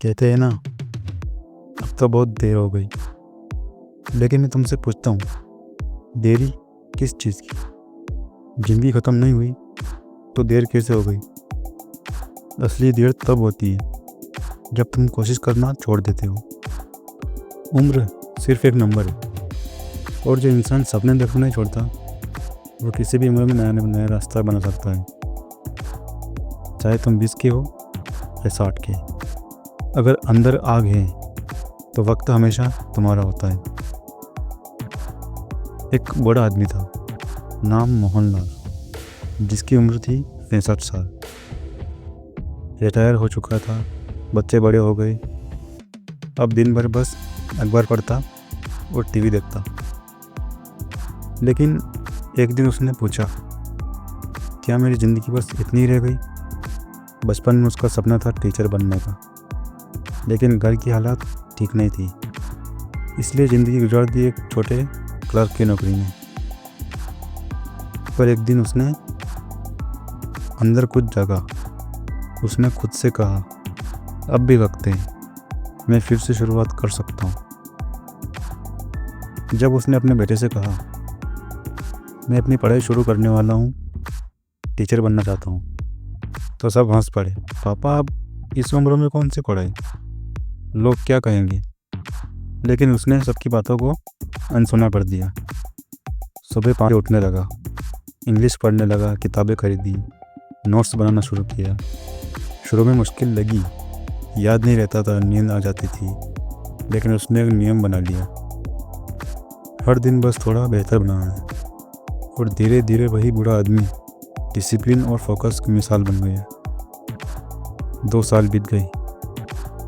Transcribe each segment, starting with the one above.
कहते हैं ना, अब तो बहुत देर हो गई। लेकिन मैं तुमसे पूछता हूँ, देरी किस चीज़ की? ज़िंदगी ख़त्म नहीं हुई तो देर कैसे हो गई? असली देर तब होती है जब तुम कोशिश करना छोड़ देते हो। उम्र सिर्फ एक नंबर है, और जो इंसान सपने देखना नहीं छोड़ता वो किसी भी उम्र में नया नया रास्ता बना सकता है, चाहे तुम 20 के हो या 60 के। अगर अंदर आग है तो वक्त हमेशा तुम्हारा होता है। एक बड़ा आदमी था, नाम मोहनलाल, जिसकी उम्र थी 65 साल। रिटायर हो चुका था, बच्चे बड़े हो गए। अब दिन भर बस अखबार पढ़ता और टीवी देखता। लेकिन एक दिन उसने पूछा, क्या मेरी ज़िंदगी बस इतनी रह गई? बचपन में उसका सपना था टीचर बनने का, लेकिन घर की हालात ठीक नहीं थी, इसलिए ज़िंदगी गुजार दी एक छोटे क्लर्क की नौकरी में। पर एक दिन उसने अंदर कुछ जागा। उसने खुद से कहा, अब भी वक्त है, मैं फिर से शुरुआत कर सकता हूँ। जब उसने अपने बेटे से कहा, मैं अपनी पढ़ाई शुरू करने वाला हूँ, टीचर बनना चाहता हूँ, तो सब हंस पड़े। पापा, अब इस उम्र में कौन सी पढ़ाई, लोग क्या कहेंगे? लेकिन उसने सबकी बातों को अनसुना कर दिया। सुबह 5 बजे उठने लगा, इंग्लिश पढ़ने लगा, किताबें खरीदी, नोट्स बनाना शुरू किया। शुरू में मुश्किल लगी, याद नहीं रहता था, नींद आ जाती थी, लेकिन उसने एक नियम बना लिया, हर दिन बस थोड़ा बेहतर बनाना है। और धीरे धीरे वही बूढ़ा आदमी डिसिप्लिन और फोकस की मिसाल बन गया। 2 साल बीत गए,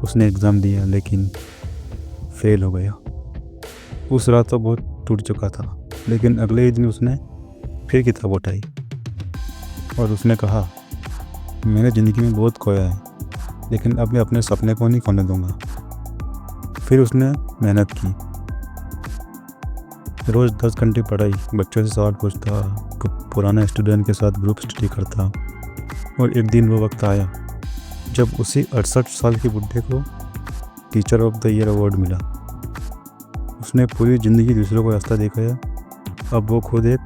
उसने एग्ज़ाम दिया लेकिन फेल हो गया। उस रात तो बहुत टूट चुका था, लेकिन अगले ही दिन उसने फिर किताब उठाई और उसने कहा, मैंने ज़िंदगी में बहुत खोया है, लेकिन अब मैं अपने सपने को नहीं खोने दूंगा। फिर उसने मेहनत की, रोज़ 10 घंटे पढ़ाई, बच्चों से सवाल पूछता, पुराने स्टूडेंट के साथ ग्रुप स्टडी करता। और एक दिन वो वक्त आया जब उसी 68 साल के बुढ़े को teacher of the year award मिला। उसने पूरी ज़िंदगी दूसरों को रास्ता दिखाया, अब वो खुद एक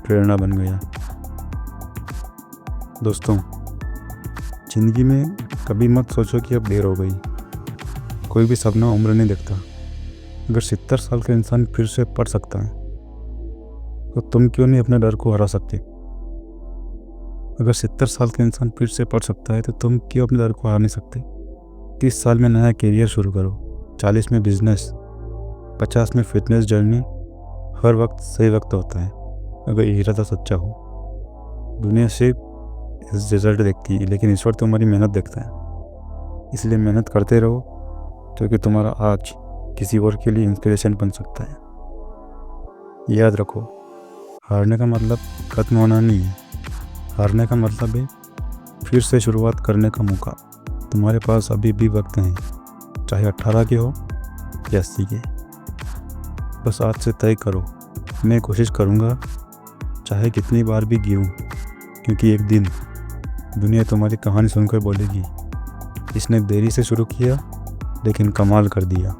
प्रेरणा बन गया। दोस्तों, ज़िंदगी में कभी मत सोचो कि अब देर हो गई। कोई भी सपना उम्र नहीं देखता। अगर 70 साल का इंसान फिर से पढ़ सकता है तो तुम क्यों नहीं अपने डर को हरा सकते? अगर 70 साल का इंसान फिर से पढ़ सकता है तो तुम क्यों अपने डर को हरा नहीं सकते? 30 साल में नया करियर शुरू करो, 40 में बिजनेस, 50 में फिटनेस जर्नी। हर वक्त सही वक्त होता है अगर इरादा सच्चा हो। दुनिया सिर्फ रिजल्ट देखती है, लेकिन ईश्वर तुम्हारी मेहनत देखता है। इसलिए मेहनत करते रहो, क्योंकि तुम्हारा आज किसी और के लिए इंस्पिरेशन बन सकता है। याद रखो, हारने का मतलब खत्म होना नहीं है, हारने का मतलब है फिर से शुरुआत करने का मौका। तुम्हारे पास अभी भी वक्त है, चाहे 18 के हो या 80 के। बस आज से तय करो, मैं कोशिश करूँगा, चाहे कितनी बार भी गिरूँ, क्योंकि एक दिन दुनिया तुम्हारी कहानी सुनकर बोलेगी, इसने देरी से शुरू किया लेकिन कमाल कर दिया।